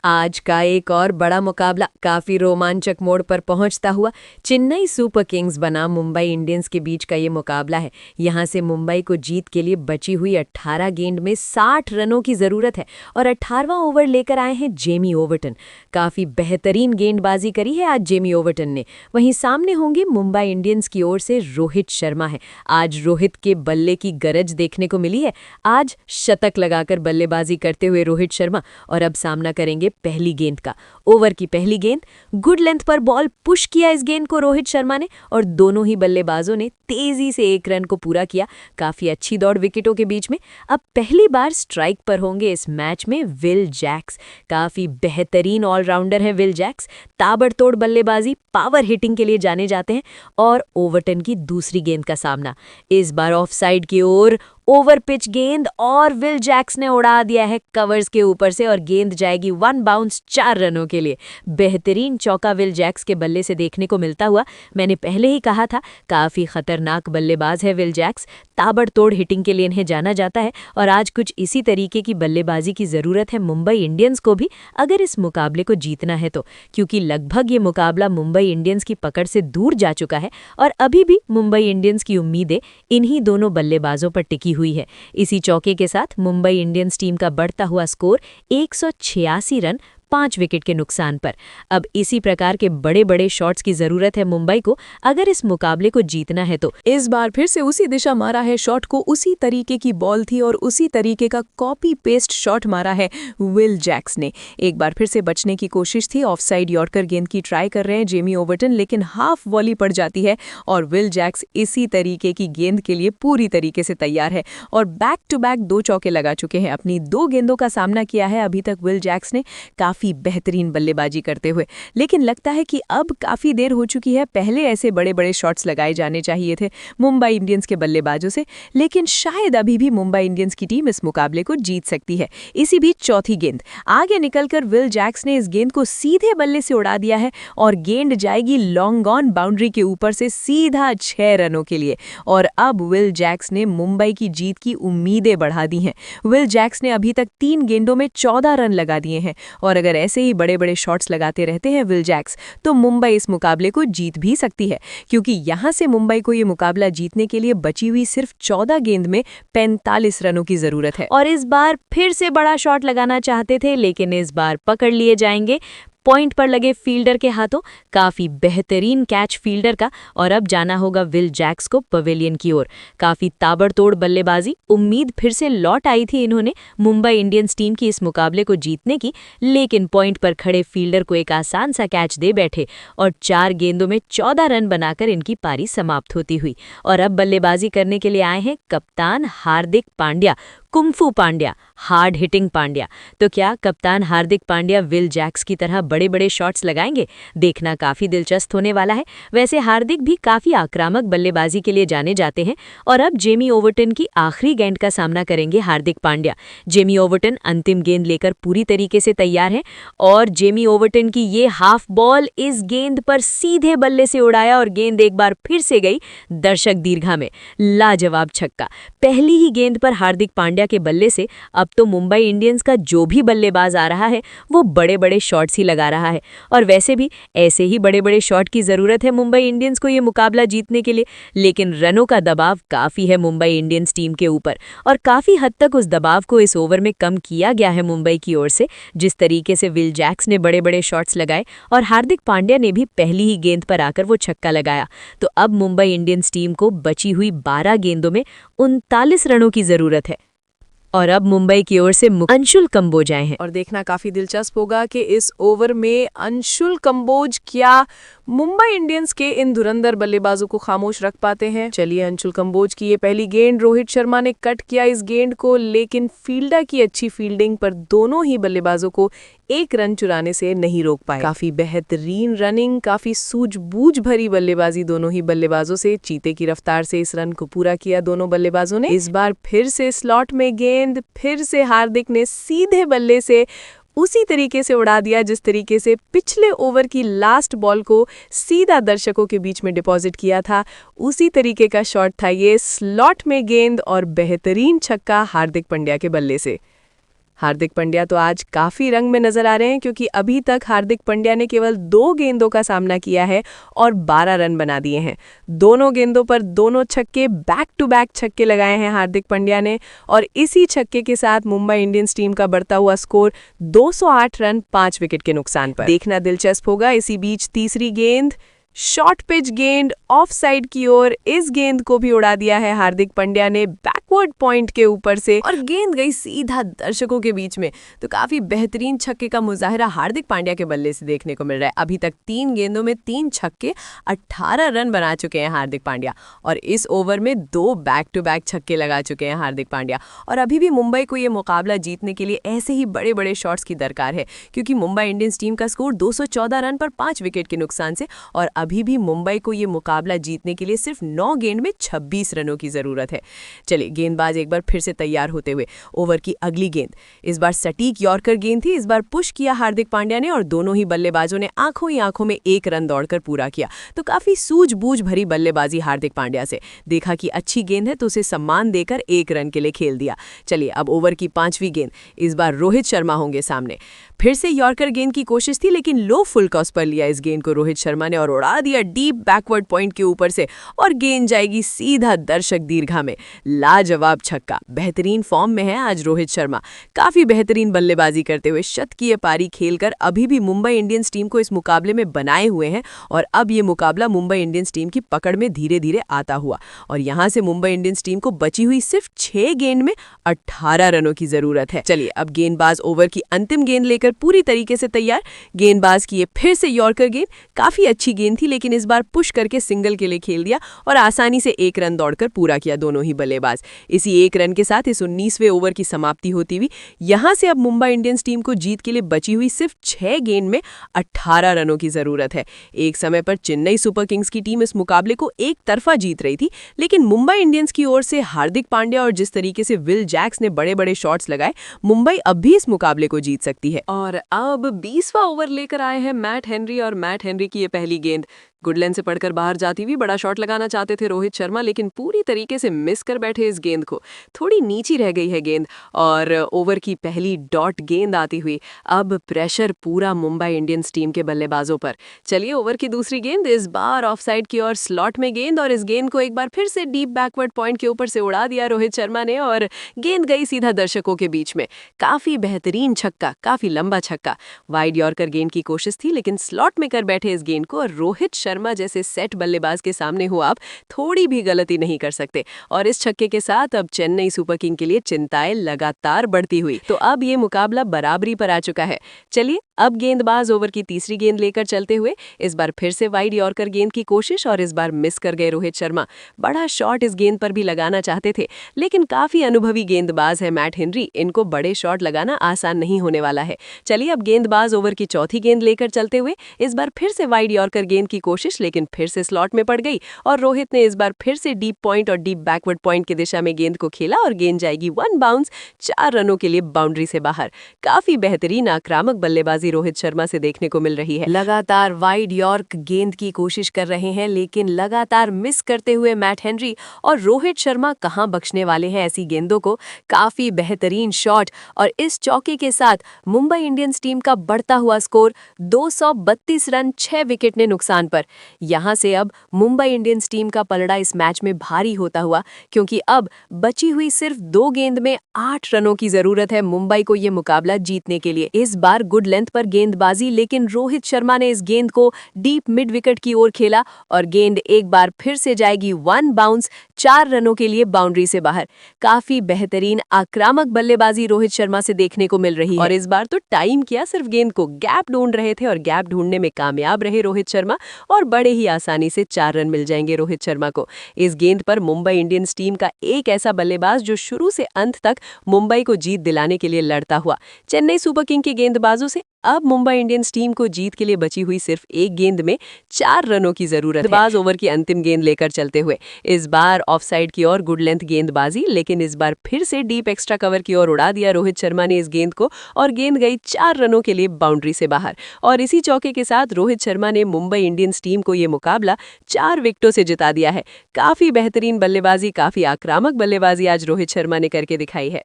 आज का एक और बड़ा मुकाबला काफी रोमांचक मोड़ पर पहुंचता हुआ चेन्नई सुपर किंग्स बना मुंबई इंडियंस के बीच का ये मुकाबला है। यहां से मुंबई को जीत के लिए बची हुई 18 गेंद में 60 रनों की जरूरत है और 18वां ओवर लेकर आए हैं जेमी ओवर्टन। काफी बेहतरीन गेंदबाजी करी है आज जेमी ओवर्टन ने। वहीं सामने होंगे मुंबई इंडियंस की ओर से रोहित शर्मा है। आज रोहित के बल्ले की गरज देखने को मिली है। आज शतक लगाकर बल्लेबाजी करते हुए रोहित शर्मा और अब सामना करेंगे पहली गेंद का। ओवर की पहली गेंद, गुड लेंथ पर बॉल पुश किया इस गेंद को रोहित शर्मा ने और दोनों ही बल्लेबाजों ने तेजी से एक रन को पूरा किया। काफी अच्छी दौड़ विकेटों के बीच में। अब पहली बार स्ट्राइक पर होंगे इस मैच में विल जैक्स। काफी बेहतरीन ऑलराउंडर है विल जैक्स। ताबड़तोड़ बल्लेबाजी, पावर हिटिंग के लिए जाने जाते हैं। और ओवर्टन की दूसरी गेंद का सामना, इस बार ऑफ साइड की ओर ओवर पिच गेंद और विल जैक्स ने उड़ा दिया है कवर्स के ऊपर से और गेंद जाएगी 1 बाउंस 4 रनों के लिए। बेहतरीन चौका विल जैक्स के बल्ले से देखने को मिलता हुआ। मैंने पहले ही कहा था काफी खतरनाक बल्लेबाज है विल जैक्स। ताबड़तोड़ हिटिंग के लिए इन्हें जाना जाता है और आज कुछ इसी तरीके की बल्लेबाजी की जरूरत है मुंबई इंडियंस को भी, अगर इस मुकाबले को जीतना है तो। क्योंकि लगभग ये मुकाबला मुंबई इंडियंस की पकड़ से दूर जा चुका है और अभी भी मुंबई इंडियंस की उम्मीदें इन्हीं दोनों बल्लेबाजों पर टिकी हुई है। इसी चौके के साथ मुंबई इंडियंस टीम का बढ़ता हुआ स्कोर 186 रन 5 विकेट के नुकसान पर। अब इसी प्रकार के बड़े बड़े शॉट्स की जरूरत है मुंबई को, अगर इस मुकाबले को जीतना है तो। इस बार फिर से उसी दिशा मारा है शॉट को, उसी तरीके की बॉल थी और उसी तरीके का कॉपी पेस्ट शॉट मारा है विल जैक्स ने। एक बार फिर से बचने की कोशिश थी, ऑफसाइड यॉर्कर गेंद की ट्राई कर रहे हैं जेमी ओवर्टन, लेकिन हाफ वॉली पड़ जाती है और विल जैक्स इसी तरीके की गेंद के लिए पूरी तरीके से तैयार है और बैक टू बैक 2 चौके लगा चुके हैं। अपनी 2 गेंदों का सामना किया है अभी तक विल जैक्स ने, काफी बेहतरीन बल्लेबाजी करते हुए। लेकिन लगता है कि अब काफी देर हो चुकी है। पहले ऐसे बड़े बड़े शॉट्स लगाए जाने चाहिए थे मुंबई इंडियंस के बल्लेबाजों से, लेकिन शायद अभी भी मुंबई इंडियंस की टीम इस मुकाबले को जीत सकती है। इसी बीच चौथी गेंद, आगे निकलकर विल जैक्स ने इस गेंद को सीधे बल्ले से उड़ा दिया है और गेंद जाएगी लॉन्ग ऑन बाउंड्री के ऊपर से सीधा 6 रनों के लिए। और अब विल जैक्स ने मुंबई की जीत की उम्मीदें बढ़ा दी हैं। विल जैक्स ने अभी तक 3 गेंदों में 14 रन लगा दिए हैं और अगर ऐसे ही बड़े बड़े शॉट्स लगाते रहते हैं विल जैक्स तो मुंबई इस मुकाबले को जीत भी सकती है। क्योंकि यहां से मुंबई को ये मुकाबला जीतने के लिए बची हुई सिर्फ 14 गेंद में 45 रनों की जरूरत है। और इस बार फिर से बड़ा शॉट लगाना चाहते थे, लेकिन इस बार पकड़ लिए जाएंगे पॉइंट पर लगे फील्डर के हाथों। काफी बेहतरीन कैच फील्डर का और अब जाना होगा विल जैक्स को पवेलियन की ओर। काफी ताबड़तोड़ बल्लेबाजी, उम्मीद फिर से लौट आई थी इन्होंने मुंबई इंडियंस टीम की इस मुकाबले को जीतने की, लेकिन पॉइंट पर खड़े फील्डर को एक आसान सा कैच दे बैठे और 4 गेंदों में 14 रन बनाकर इनकी पारी समाप्त होती हुई। और अब बल्लेबाजी करने के लिए आए हैं कप्तान Hardik Pandya, kung fu Pandya, hard hitting Pandya. तो क्या कप्तान हार्दिक पांड्या विल जैक्स की तरह बड़े बड़े शॉट्स लगाएंगे? देखना काफी दिलचस्प होने वाला है। वैसे हार्दिक भी काफी आक्रामक बल्लेबाजी के लिए जाने जाते हैं और अब जेमी ओवर्टन की आखिरी गेंद का सामना करेंगे हार्दिक पांड्या। जेमी ओवर्टन अंतिम गेंद लेकर पूरी तरीके से तैयार हैं और जेमी ओवर्टन की ये हाफ बॉल इस गेंद पर सीधे बल्ले से उड़ाया और गेंद एक बार फिर से गई दर्शक दीर्घा में। लाजवाब छक्का। पहली ही गेंद पर हार्दिक पांड्या के बल्ले से अब तो मुंबई इंडियंस का जो भी बल्लेबाज आ रहा है वो बड़े बड़े शॉट्स ही लगा रहा है। और वैसे भी ऐसे ही बड़े बड़े शॉट की जरूरत है मुंबई इंडियंस को ये मुकाबला जीतने के लिए, लेकिन रनों का दबाव काफी है मुंबई इंडियंस टीम के ऊपर और काफी हद तक उस दबाव को इस ओवर में कम किया गया है मुंबई की ओर से। जिस तरीके से विल जैक्स ने बड़े बड़े शॉट्स लगाए और हार्दिक पांड्या ने भी पहली ही गेंद पर आकर वो छक्का लगाया, तो अब मुंबई इंडियंस टीम को बची हुई 12 गेंदों में 39 रनों की जरूरत है। और अब मुंबई की ओर से अंशुल कंबोज आए हैं और देखना काफी दिलचस्प होगा कि इस ओवर में अंशुल कंबोज क्या मुंबई इंडियंस के इन धुरंधर बल्लेबाजों को खामोश रख पाते हैं। चलिए, अंशुल कंबोज की ये पहली गेंद, रोहित शर्मा ने कट किया इस गेंद को, लेकिन फील्डर की अच्छी फील्डिंग पर दोनों ही बल्लेबाजों को 1 रन चुराने से नहीं रोक पाए। काफी बेहतरीन रनिंग, काफी सूझबूझ भरी बल्लेबाजी दोनों ही बल्लेबाजों से, चीते की रफ्तार से इस रन को पूरा किया दोनों बल्लेबाजों ने। इस बार फिर से स्लॉट में गेंद, फिर से हार्दिक ने सीधे बल्ले से उसी तरीके से उड़ा दिया जिस तरीके से पिछले ओवर की लास्ट बॉल को सीधा दर्शकों के बीच में डिपॉजिट किया था। उसी तरीके का शॉट था ये, स्लॉट में गेंद और बेहतरीन छक्का हार्दिक पांड्या के बल्ले से। हार्दिक पांड्या तो आज काफी रंग में नजर आ रहे हैं क्योंकि अभी तक हार्दिक पांड्या ने केवल 2 गेंदों का सामना किया है और 12 रन बना दिए हैं। दोनों गेंदों पर दोनों छक्के बैक टू बैक छक्के लगाए हैं हार्दिक पांड्या ने और इसी छक्के के साथ मुंबई इंडियंस टीम का बढ़ता हुआ स्कोर 208 रन 5 विकेट के नुकसान पर। देखना दिलचस्प होगा। इसी बीच तीसरी गेंद शॉर्ट पिच गेंद ऑफ साइड की ओर, इस गेंद को भी उड़ा दिया है हार्दिक पांड्या ने बैकवर्ड पॉइंट के ऊपर से और गेंद गई सीधा दर्शकों के बीच में। तो काफी बेहतरीन छक्के का मुजाहिरा हार्दिक पांड्या के बल्ले से देखने को मिल रहा है। अभी तक 3 गेंदों में 3 छक्के, 18 रन बना चुके हैं हार्दिक पांड्या और इस ओवर में 2 बैक टू बैक छक्के लगा चुके हैं हार्दिक पांड्या। और अभी भी मुंबई को ये मुकाबला जीतने के लिए ऐसे ही बड़े बड़े शॉट्स की दरकार है क्योंकि मुंबई इंडियंस टीम का स्कोर 214 रन पर 5 विकेट के नुकसान से और अभी भी मुंबई को ये मुकाबला जीतने के लिए सिर्फ 9 गेंद में 26 रनों की जरूरत है। चलिए गेंदबाज एक बार फिर से तैयार होते हुए। ओवर की अगली गेंद इस बार सटीक यॉर्कर गेंद थी। इस बार पुश किया हार्दिक पांड्या ने और दोनों ही बल्लेबाजों ने आंखों ही आंखों में 1 रन दौड़कर पूरा किया। तो काफी सूझबूझ भरी बल्लेबाजी हार्दिक पांड्या से। देखा कि अच्छी गेंद है तो उसे सम्मान देकर 1 रन के लिए खेल दिया। चलिए अब ओवर की 5वीं गेंद। इस बार रोहित शर्मा होंगे सामने। फिर से यॉर्कर गेंद की कोशिश थी लेकिन लो फुल टॉस पर लिया इस गेंद को रोहित शर्मा ने और उड़ा दिया डीप बैकवर्ड पॉइंट के ऊपर से और गेंद जाएगी सीधा दर्शक दीर्घा में। लाजवाब छक्का। बेहतरीन फॉर्म में है आज रोहित शर्मा। काफी बेहतरीन बल्लेबाजी करते हुए शतकीय पारी खेलकर अभी भी मुंबई इंडियंस टीम को इस मुकाबले में बनाए हुए हैं और अब ये मुकाबला मुंबई इंडियंस टीम की पकड़ में धीरे धीरे आता हुआ और यहां से मुंबई इंडियंस टीम को बची हुई सिर्फ 6 गेंद में 18 रनों की जरूरत है। चलिए अब गेंदबाज ओवर की अंतिम गेंद लेकर पूरी तरीके से तैयार। गेंदबाज की ये फिर से यॉर्कर गेंद। काफी अच्छी गेंद थी लेकिन इस बार पुश करके सिंगल के लिए खेल दिया और आसानी से 1 रन दौड़कर पूरा किया दोनों ही बल्लेबाज। इसी 1 रन के साथ इस 19वें ओवर की समाप्ति होती हुई यहां से अब मुंबई इंडियंस टीम को जीत के लिए बची हुई सिर्फ 6 गेंद में 18 रनों की जरूरत है। एक समय पर चेन्नई सुपर किंग्स की टीम इस मुकाबले को एक तरफा जीत रही थी लेकिन मुंबई इंडियंस की ओर से हार्दिक पांड्या और जिस तरीके से विल जैक्स ने बड़े बड़े शॉट्स लगाए, मुंबई अब भी इस मुकाबले को जीत सकती है। और अब 20वां ओवर लेकर आए हैं मैट हेनरी और मैट हेनरी की ये पहली गेंद गुड लेंथ से पड़कर बाहर जाती हुई बड़ा शॉट लगाना चाहते थे रोहित शर्मा लेकिन पूरी तरीके से मिस कर बैठे इस गेंद को। थोड़ी नीची रह गई है गेंद और ओवर की पहली डॉट गेंद आती हुई अब प्रेशर पूरा मुंबई इंडियंस टीम के बल्लेबाजों पर। चलिए ओवर की दूसरी गेंद इस बार ऑफ साइड की ओर स्लॉट में गेंद और इस गेंद को एक बार फिर से डीप बैकवर्ड पॉइंट के ऊपर से उड़ा दिया रोहित शर्मा ने और गेंद गई सीधा दर्शकों के बीच में। काफी बेहतरीन छक्का, काफी लंबा छक्का। वाइड यॉर्कर गेंद की कोशिश थी लेकिन स्लॉट में कर बैठे इस गेंद को और रोहित शर्मा जैसे सेट बल्लेबाज के सामने हो आप थोड़ी भी गलती नहीं कर सकते। और इस छक्के के साथ अब चेन्नई सुपर किंग के लिए चिंताएं लगातार बढ़ती हुई। तो अब ये मुकाबला बराबरी पर आ चुका है। चलिए अब गेंदबाज ओवर की तीसरी गेंद लेकर चलते हुए इस बार फिर से वाइड यॉर्कर गेंद की कोशिश और इस बार मिस कर गए रोहित शर्मा। बड़ा शॉट इस गेंद पर भी लगाना चाहते थे लेकिन काफी अनुभवी गेंदबाज है मैट हेनरी, इनको बड़े शॉट लगाना आसान नहीं होने वाला है। चलिए अब गेंदबाज ओवर की चौथी गेंद लेकर चलते हुए इस बार फिर से वाइड यॉर्कर गेंद की कोशिश लेकिन फिर से स्लॉट में पड़ गई और रोहित ने इस बार फिर से डीप पॉइंट और डीप बैकवर्ड पॉइंट की दिशा में गेंद को खेला और गेंद जाएगी 1 बाउंस 4 रनों के लिए बाउंड्री से बाहर। काफी बेहतरीन आक्रामक बल्लेबाजी रोहित शर्मा से देखने को मिल रही है। लगातार वाइड यॉर्क गेंद की कोशिश कर रहे हैं लेकिन लगातार मिस करते हुए मैट हेनरी और रोहित शर्मा कहां बख्शने वाले हैं ऐसी गेंदों को। काफी बेहतरीन शॉट और इस चौके के साथ मुंबई इंडियंस टीम का बढ़ता हुआ स्कोर 232 रन 6 विकेट ने नुकसान पर। यहां से अब मुंबई इंडियंस टीम का पलड़ा इस मैच में भारी होता हुआ क्योंकि अब बची हुई सिर्फ 2 गेंद में 8 रनों की जरूरत है मुंबई को ये मुकाबला जीतने के लिए। इस बार गुड लेंथ पर गेंदबाजी लेकिन रोहित शर्मा ने इस गेंद को डीप मिड विकेट की ओर खेला और गेंद एक बार फिर से जाएगी 1 बाउंस 4 रनों के लिए बाउंड्री से बाहर। काफी बेहतरीन आक्रामक बल्लेबाजी रोहित शर्मा से देखने को मिल रही है और इस बार तो टाइम किया, सिर्फ गेंद को गैप ढूंढ रहे थे और गैप ढूंढने में कामयाब रहे रोहित शर्मा और बड़े ही आसानी से 4 रन मिल जाएंगे रोहित शर्मा को। इस गेंद पर मुंबई इंडियंस टीम का एक ऐसा बल्लेबाज जो शुरू से अंत तक मुंबई को जीत दिलाने के लिए लड़ता हुआ। चेन्नई सुपर किंग के गेंदबाजों से अब मुंबई इंडियंस टीम को जीत के लिए बची हुई सिर्फ 1 गेंद में 4 रनों की जरूरत है। गेंदबाज ओवर की अंतिम गेंद लेकर चलते हुए इस बार ऑफ साइड की ओर गुड लेंथ गेंदबाजी लेकिन इस बार फिर से डीप एक्स्ट्रा कवर की ओर उड़ा दिया रोहित शर्मा ने इस गेंद को और गेंद गई 4 रनों के लिए बाउंड्री से बाहर। और इसी चौके के साथ रोहित शर्मा ने मुंबई इंडियंस टीम को ये मुकाबला 4 विकेटों से जिता दिया है। काफी बेहतरीन बल्लेबाजी, काफी आक्रामक बल्लेबाजी आज रोहित शर्मा ने करके दिखाई है।